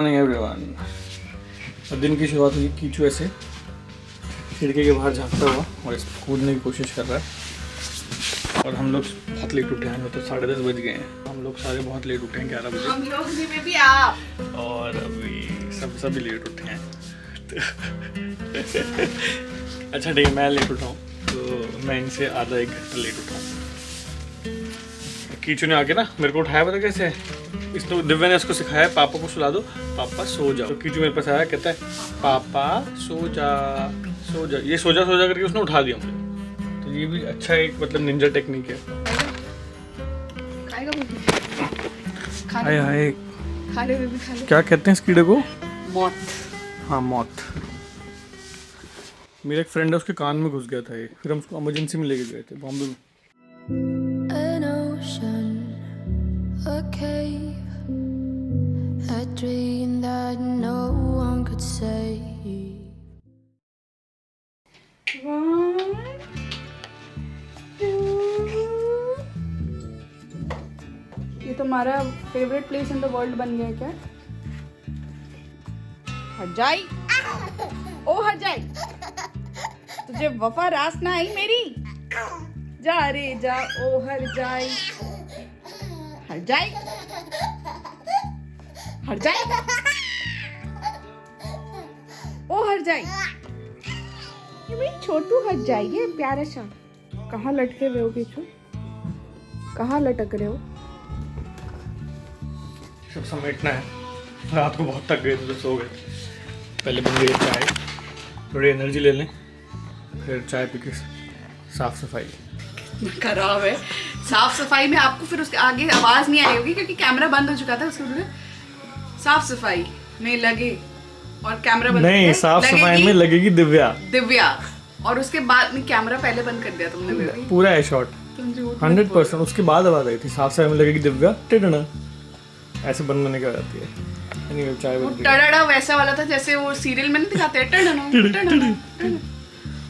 Morning everyone. दिन की शुरुआत हुई कीचुए से, खिड़की के बाहर झांकता हुआ और इस कूदने की कोशिश कर रहा है। और हम लोग बहुत लेट उठे हैं, तो 10:30 बज गए हैं। हम लोग सारे बहुत लेट उठे हैं, 11 बजे। हम लोग भी, भी आप और अभी सभी लेट उठे हैं। अच्छा ठीक है, मैं लेट उठा हूँ तो मैं इनसे आधा एक घंटा लेट उठा हूँ। कीचू ने आके ना मेरे को उठाया, पता कैसे? इसने दिव्या ने इसको सिखाया, पापा को सुला दो, पापा सो जाओ। तो कीचू मेरे पास आया, कहता है पापा सो जा सो जा। ये सो जा करके उसने उठा दिया मुझे। तो ये भी अच्छा एक मतलब निंजा टेक्निक है। खाएगा बेबी, हाय हाय, खा ले बेबी, खा ले। क्या कहते हैं इस कीड़े को? मौत। हाँ, मौत। मेरा एक फ्रेंड है, उसके कान में घुस गया था ये, फिर हम उसको इमरजेंसी में लेके गए थे बॉम्बे में। An ocean, a cave, a dream that no one could save. ये तुम्हारा favourite place in the world बन गया है क्या? हट जाई, ओ हट जाई। तुझे वफा रास ना आई मेरी। जा रे जा, ओ हर जाई, हट जाई, हट जाई, ओ हट जाई। ये मेरी छोटू हट जाइए, प्यारा सा। कहाँ लटके हुए हो पीछू? कहाँ लटक रहे हो? सब समेटना है। रात को बहुत थक गए थे तो सो गए। पहले बन गई चाय, थोड़ी एनर्जी ले लें, फिर चाय पी के साफ सफाई। खराब है। साफ सफाई में आपको फिर उसके आगे आवाज नहीं आई होगी क्योंकि कैमरा बंद हो चुका था। उसके बाद साफ सफाई में लगे और कैमरा बंद नहीं, साफ सफाई में लगेगी दिव्या। और उसके बाद में कैमरा पहले बंद कर दिया तुमने बेबी। पूरा है शॉट, 100%। उसके बाद आवाज आई थी, साफ सफाई में लगेगी दिव्या, टिडना ऐसे बंद होने की आ जाती है। नहीं, चाय बन गई। टड़ड़ा वैसा वाला था जैसे वो सीरियल में नहीं दिखाते हैं, टड़ड़ा।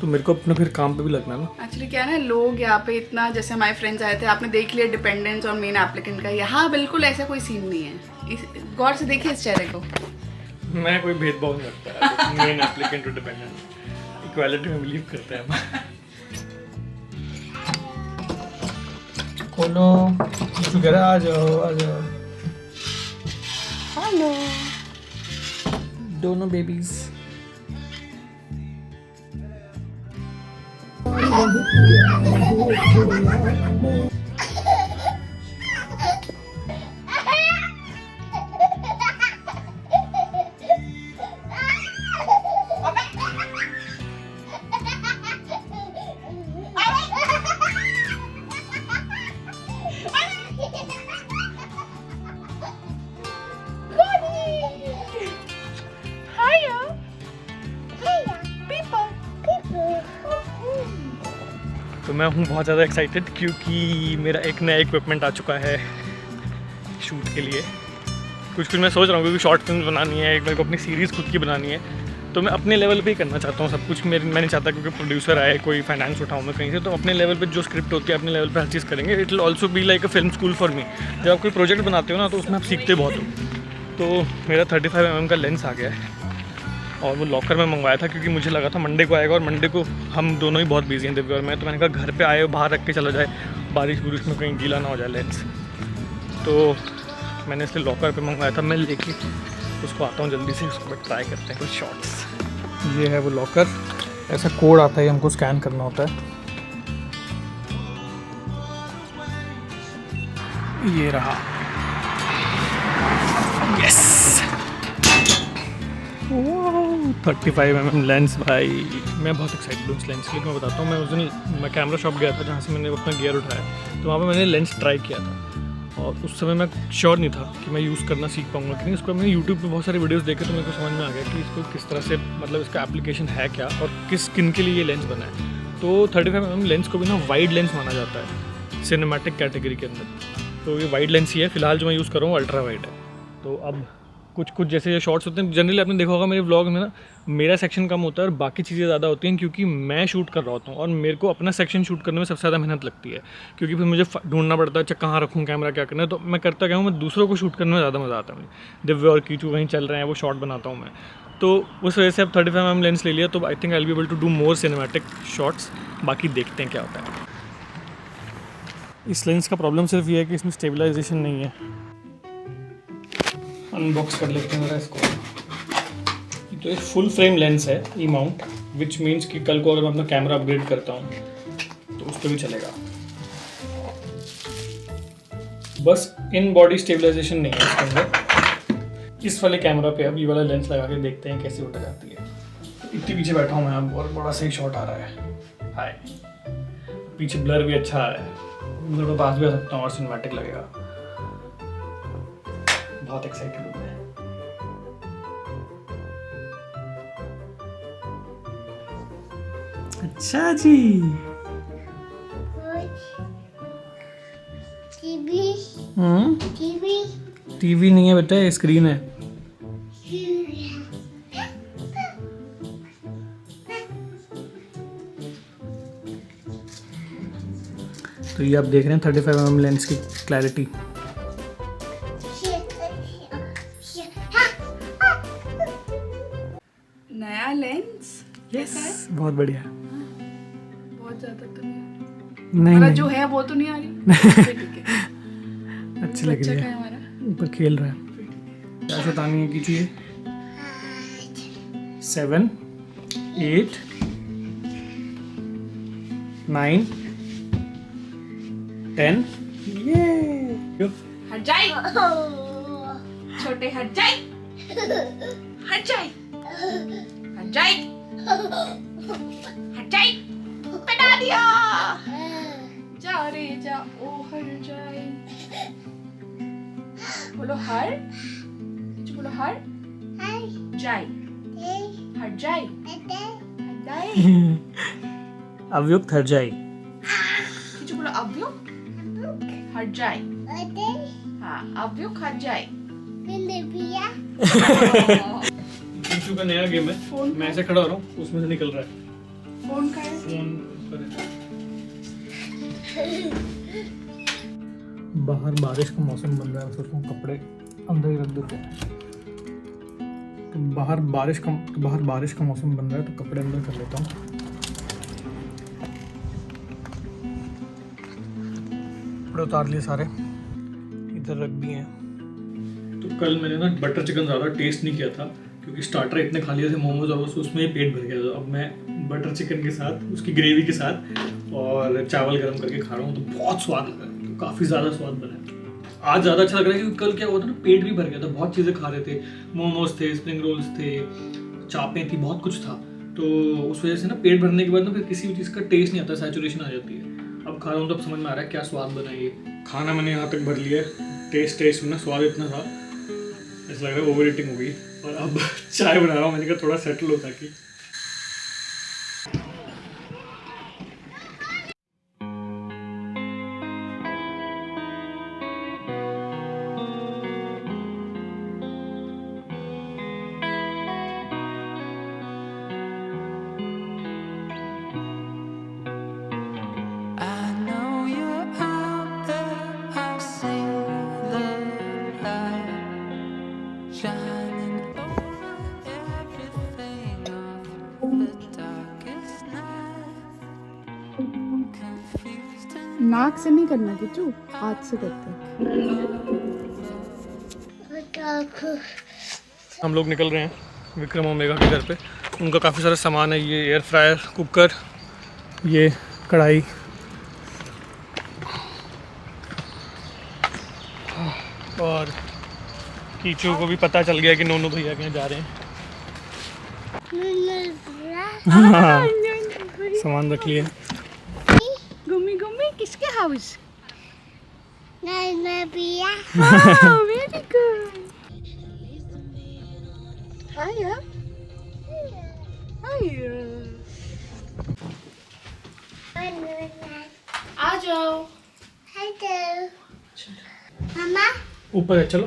तो मेरे को अपना फिर काम पे भी लगना ना। एक्चुअली क्या है ना, लोग यहाँ पे इतना, जैसे हमारे फ्रेंड्स आए थे, आपने देख लिया डिपेंडेंस और मेन एप्लीकेंट का। यहाँ बिल्कुल ऐसा कोई सीन नहीं है। गौर से देखिए इस चेहरे को। मैं कोई भेदभाव नहीं रखता, मेन एप्लीकेंट और डिपेंडेंट, इक्वालिटी में बिलीव करते हैं हम। खोलो, कुछ कह रहा है, आ जाओ आ जाओ। हेलो दोनों बेबीज। तो मैं हूँ बहुत ज़्यादा एक्साइटेड क्योंकि मेरा एक नया इक्विपमेंट आ चुका है शूट के लिए। कुछ मैं सोच रहा हूँ, क्योंकि शॉर्ट फिल्म बनानी है, एक मेरे को अपनी सीरीज़ खुद की बनानी है, तो मैं अपने लेवल पे ही करना चाहता हूँ सब कुछ। मैं नहीं चाहता क्योंकि प्रोड्यूसर आए, कोई फाइनेंस उठाऊँ मैं कहीं से, तो अपने लेवल पे जो स्क्रिप्ट होती है अपने लेवल पे हर चीज़ करेंगे। It will also be like a film school for me. जब आप कोई प्रोजेक्ट बनाते हो ना, तो उसमें आप सीखते बहुत हो। तो मेरा 35mm का लेंस आ गया है और वो लॉकर में मंगवाया था क्योंकि मुझे लगा था मंडे को आएगा, और मंडे को हम दोनों ही बहुत बिजी हैं, दिव्या और मैं। तो मैंने कहा घर पे आए बाहर रख के चला जाए, बारिश में कहीं गीला ना हो जाए लेंस। तो मैंने इसलिए लॉकर पे मंगवाया था। मैं लेके उसको आता हूँ जल्दी से, उसको ट्राई करते हैं कुछ शॉट्स। ये है वो लॉकर, ऐसा कोड आता है, हमको स्कैन करना होता है। ये रहा, यस। 35mm लेंस भाई, मैं बहुत एक्साइटेड हूँ इस लेंस के लिए। मैं बताता हूँ, मैं उस दिन मैं कैमरा शॉप गया था जहाँ से मैंने अपना गियर उठाया, तो वहाँ पे मैंने लेंस ट्राई किया था और उस समय मैं श्योर नहीं था कि मैं यूज़ करना सीख पाऊँगा कि नहीं। उसको मैंने यूट्यूब पे बहुत सारे वीडियोस देखे तो मेरे को समझ में आ गया कि इसको किस तरह से, मतलब इसका एप्लीकेशन है क्या और किस स्किन के लिए ये लेंस बना है। तो 35mm लेंस को भी ना वाइड लेंस माना जाता है सिनेमैटिक कैटेगरी के अंदर। तो ये वाइड लेंस ही है फिलहाल जो मैं यूज़ कर रहा हूँ, अल्ट्रा वाइड है। तो अब कुछ कुछ जैसे ये शॉर्ट्स होते हैं, जनरली आपने देखा होगा मेरे व्लॉग में ना, मेरा सेक्शन कम होता है और बाकी चीज़ें ज़्यादा होती हैं, क्योंकि मैं शूट कर रहा होता हूँ और मेरे को अपना सेक्शन शूट करने में सबसे ज़्यादा मेहनत लगती है, क्योंकि फिर मुझे ढूंढना पड़ता है अच्छा कहाँ रखूँ कैमरा, क्या करना है। तो मैं करता क्या हूँ, मैं दूसरों को शूट करने में ज़्यादा मज़ा आता है मुझे। दिव्य और कीचू कहीं चल रहे हैं, वो शॉट बनाता हूँ मैं, तो उस वजह से अब 35mm लेंस ले लिया, तो I think I will be able to do more cinematic shots. बाकी देखते हैं क्या होता है। इस लेंस का प्रॉब्लम सिर्फ ये है कि इसमें स्टेबलाइजेशन नहीं है। अनबॉक्स कर लेते हैं ज़रा इसको। तो एक फुल फ्रेम लेंस है ई माउंट, विच मीन्स कि कल को अगर मैं अपना कैमरा अपग्रेड करता हूँ तो उस पर भी चलेगा। बस इन बॉडी स्टेबलाइजेशन नहीं है इसके अंदर। इस वाले कैमरा पे अब ये वाला लेंस लगा के देखते हैं कैसी उतर जाती है। इतनी पीछे बैठा हूँ मैं अब और बड़ा सही शॉट आ रहा है। हाय, पीछे ब्लर भी अच्छा आ रहा है, मैं पास भी आ सकता हूँ और सिनेमैटिक लगेगा। बहुत एक्साइटेड हूँ मैं। अच्छा जी, टीवी नहीं है बेटा, स्क्रीन है। तो ये आप देख रहे हैं 35mm लेंस की क्लैरिटी। नया लेंस कैसा है? बहुत बढ़िया। बहुत ज्यादा तो नहीं, नहीं मतलब नहीं, जो है वो तो नहीं आ रही। ठीक है, अच्छी लग बच्चा रही का है है, हमारा। ऊपर खेल रहा है। क्या शैतानी है की चाहिए? 7 8 9 10 ये हट जाए छोटे, हट जाए, हट जाए, हट जाए, हट जाए, बना दिया। जा रे जा ओ हट जाए। बोलो हर, बोलो हर जाए, हट जाए, हट जाए। अवयुक्त हट जाए। किचु बोलो अवयुक्त हट जाए। हाँ, अवयुक्त हट जाए। किचू का नया गेम है, मैं ऐसे खड़ा हो रहा हूँ, उसमें से निकल रहा है। फोन का है? फोन पर है। बाहर बारिश का मौसम बन रहा है, सोच रहा हूँ कपड़े अंदर ही रख देते हैं। तो बाहर बारिश का मौसम बन रहा है, तो कपड़े अंदर कर लेता हूँ। कपड़े उतार लिए सारे, इधर रख दिए हैं। तो कल मैंने ना बटर चिकन ज़्यादा टेस्ट नहीं किया था, क्योंकि स्टार्टर इतने खा लिए थे मोमोज, और उसमें ही पेट भर गया था। अब मैं बटर चिकन के साथ, उसकी ग्रेवी के साथ और चावल गर्म करके खा रहा हूँ, तो बहुत स्वाद लग रहा है, तो काफ़ी ज़्यादा स्वाद बना है। आज ज़्यादा अच्छा लग रहा है, क्योंकि कल क्या हुआ था ना, पेट भी भर गया था, बहुत चीज़ें खा रहे थे, मोमोज थे, स्प्रिंग रोल्स थे, चापें थी, बहुत कुछ था। तो उस वजह से ना पेट भरने के बाद ना फिर किसी भी चीज़ का टेस्ट नहीं आता, सैचुरेशन आ जाती है। अब खा रहा हूँ तो अब समझ में आ रहा है क्या स्वाद बना है ये खाना। मैंने यहाँ तक भर लिया, टेस्ट में ना स्वाद इतना था, ऐसा लग रहा है ओवर ईटिंग हो गई। और अब चाय बना रहा हूँ, मैंने कहा थोड़ा सेटल हो ताकि। I know you're out there, I've seen the light shining over everything of the darkest night. Confused and नाक से नहीं करना किचू, हाथ से करते हैं। हम लोग निकल रहे हैं विक्रम ओमेगा के घर पे। उनका काफ़ी सारा सामान है, ये एयर फ्रायर, कुकर, ये कढ़ाई, और कीचू को भी पता चल गया कि नोनू भैया के यहाँ जा रहे हैं। हाँ, सामान रख लिए। गुम्मी गुम्मी किसके हाउस? Very good. हाय आ जाओ। Mama, ऊपर है, चलो।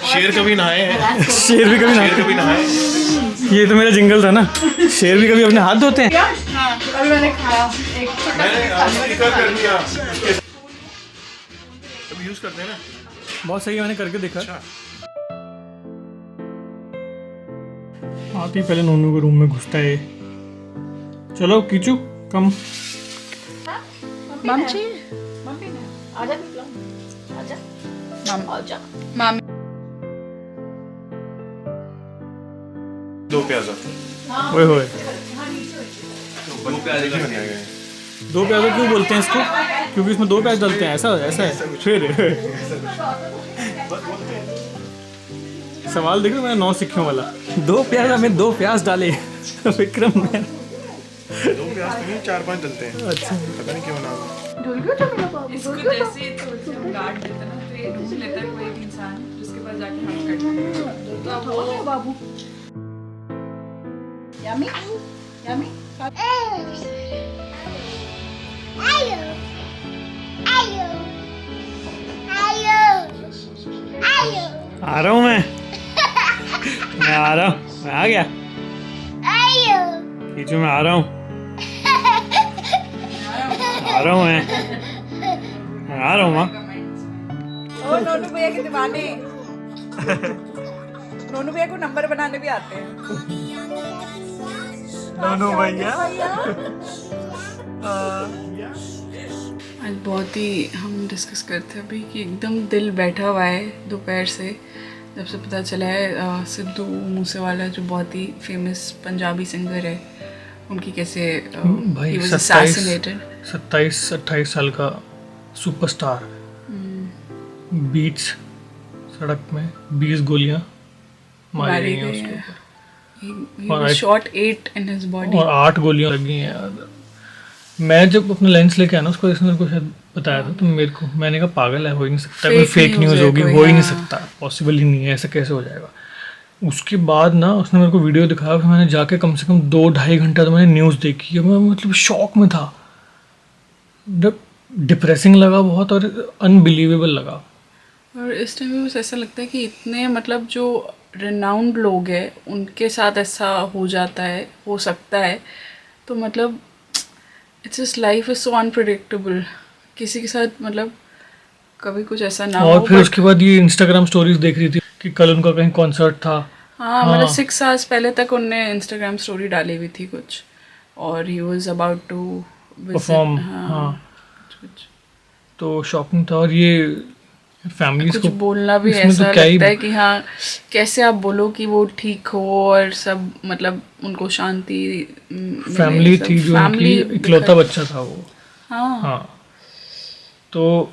शेर कभी नहाए हैं? शेर भी कभी नहाए? ये तो मेरा जिंगल था ना, शेर भी कभी अपने हाथ धोते हैं। हाँ, अभी मैंने खाया एक छोटा सा स्टिकर कर दिया। अभी यूज करते हैं ना। बहुत सही है, मैंने करके देखा। आते ही पहले नोनू के रूम में घुसता है। चलो कीचू कम। मम चाहिए, मम्मी ने आजा आजा मम आजा मम्मी। दो प्याजा। ओए होए, दो प्याजे बन गए। दो प्याजा क्यों बोलते हैं इसको? क्योंकि इसमें दो प्याज डलते हैं, ऐसा है फिर। सवाल देखो, मैं 9 सिक्खों वाला। दो प्याज में 2 प्याज डाले विक्रम ने। दो प्याज तो नहीं, 4-5 डलते हैं। अच्छा, पता नहीं क्यों नाम। इसको जैसे थोड़ी हम गार्ड देते ना, तो ये ढूंढ लेता है कोई एक इंसान जिसके पास जाके हम करते हैं। तो वो बाबू यम्मी यम्मी। आ रहा हूँ मैं आ रहा हूँ, मैं आ गया। कीचू मैं आ रहा हूँ, आ रहा हूँ मैं आ रहा हूँ माँ। ओ नोनू भैया के दीवाने। नोनू भैया को नंबर बनाने भी आते हैं। नोनू भैया आज बहुत ही हम डिस्कस करते हैं अभी कि एकदम दिल बैठा हुआ है दोपहर से, जब से पता चला है सिद्धू मूसेवाला जो बहुत ही फेमस पंजाबी सिंगर है, उनकी कैसे he was assassinated। 27-28 साल का सुपरस्टार बीच सड़क में 20 गोलियां मारी गई हैं उसके ऊपर। He was shot 8 in his body। और 8 गोलियां लगी हैं। मैं जब अपना लेंस लेके आया ना, उसको इसने मेरे को शायद बताया था, तो मेरे को मैंने कहा पागल है, हो ही नहीं सकता, कोई फेक न्यूज़ होगी, हो ही नहीं सकता, पॉसिबल ही नहीं है, ऐसा कैसे हो जाएगा। उसके बाद ना उसने मेरे को वीडियो दिखाया, फिर मैंने जाके कम से कम 2-2.5 घंटा तो मैंने न्यूज़ देखी। मैं मतलब शॉक में था, डिप्रेसिंग लगा बहुत और अनबिलीवेबल लगा। और इस टाइम में बस ऐसा लगता है कि इतने मतलब जो रिनाउंड लोग हैं उनके साथ ऐसा हो जाता है, हो सकता है, तो मतलब it's just life is so unpredictable. किसी के साथ मतलब कभी कुछ ऐसा ना हो। और फिर उसके बाद ये इंस्टाग्राम स्टोरीज देख रही थी कि कल उनका कहीं कॉन्सर्ट था। हाँ, मतलब 6 आवर्स पहले तक उनने इंस्टाग्राम स्टोरी डाली हुई थी कुछ, और he was about to perform. हाँ, तो शॉकिंग था। और ये फैमिलीज कुछ को बोलना भी इसमें ऐसा तो क्या ही- लगता है कि हाँ, कैसे आप बोलो कि वो ठीक हो और सब, मतलब उनको शांति मिले, फैमिली सब थी जो उनकी family इकलौता बच्चा था वो। हाँ, हाँ, तो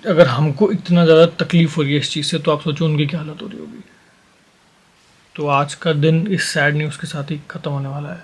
अगर हमको इतना ज़्यादा तकलीफ हो रही है इस चीज़ से, तो आप सोचो उनकी क्या हालत हो रही होगी। तो आज का दिन इस सैड न्यूज़ के साथ ही ख़त्म होने वाला है।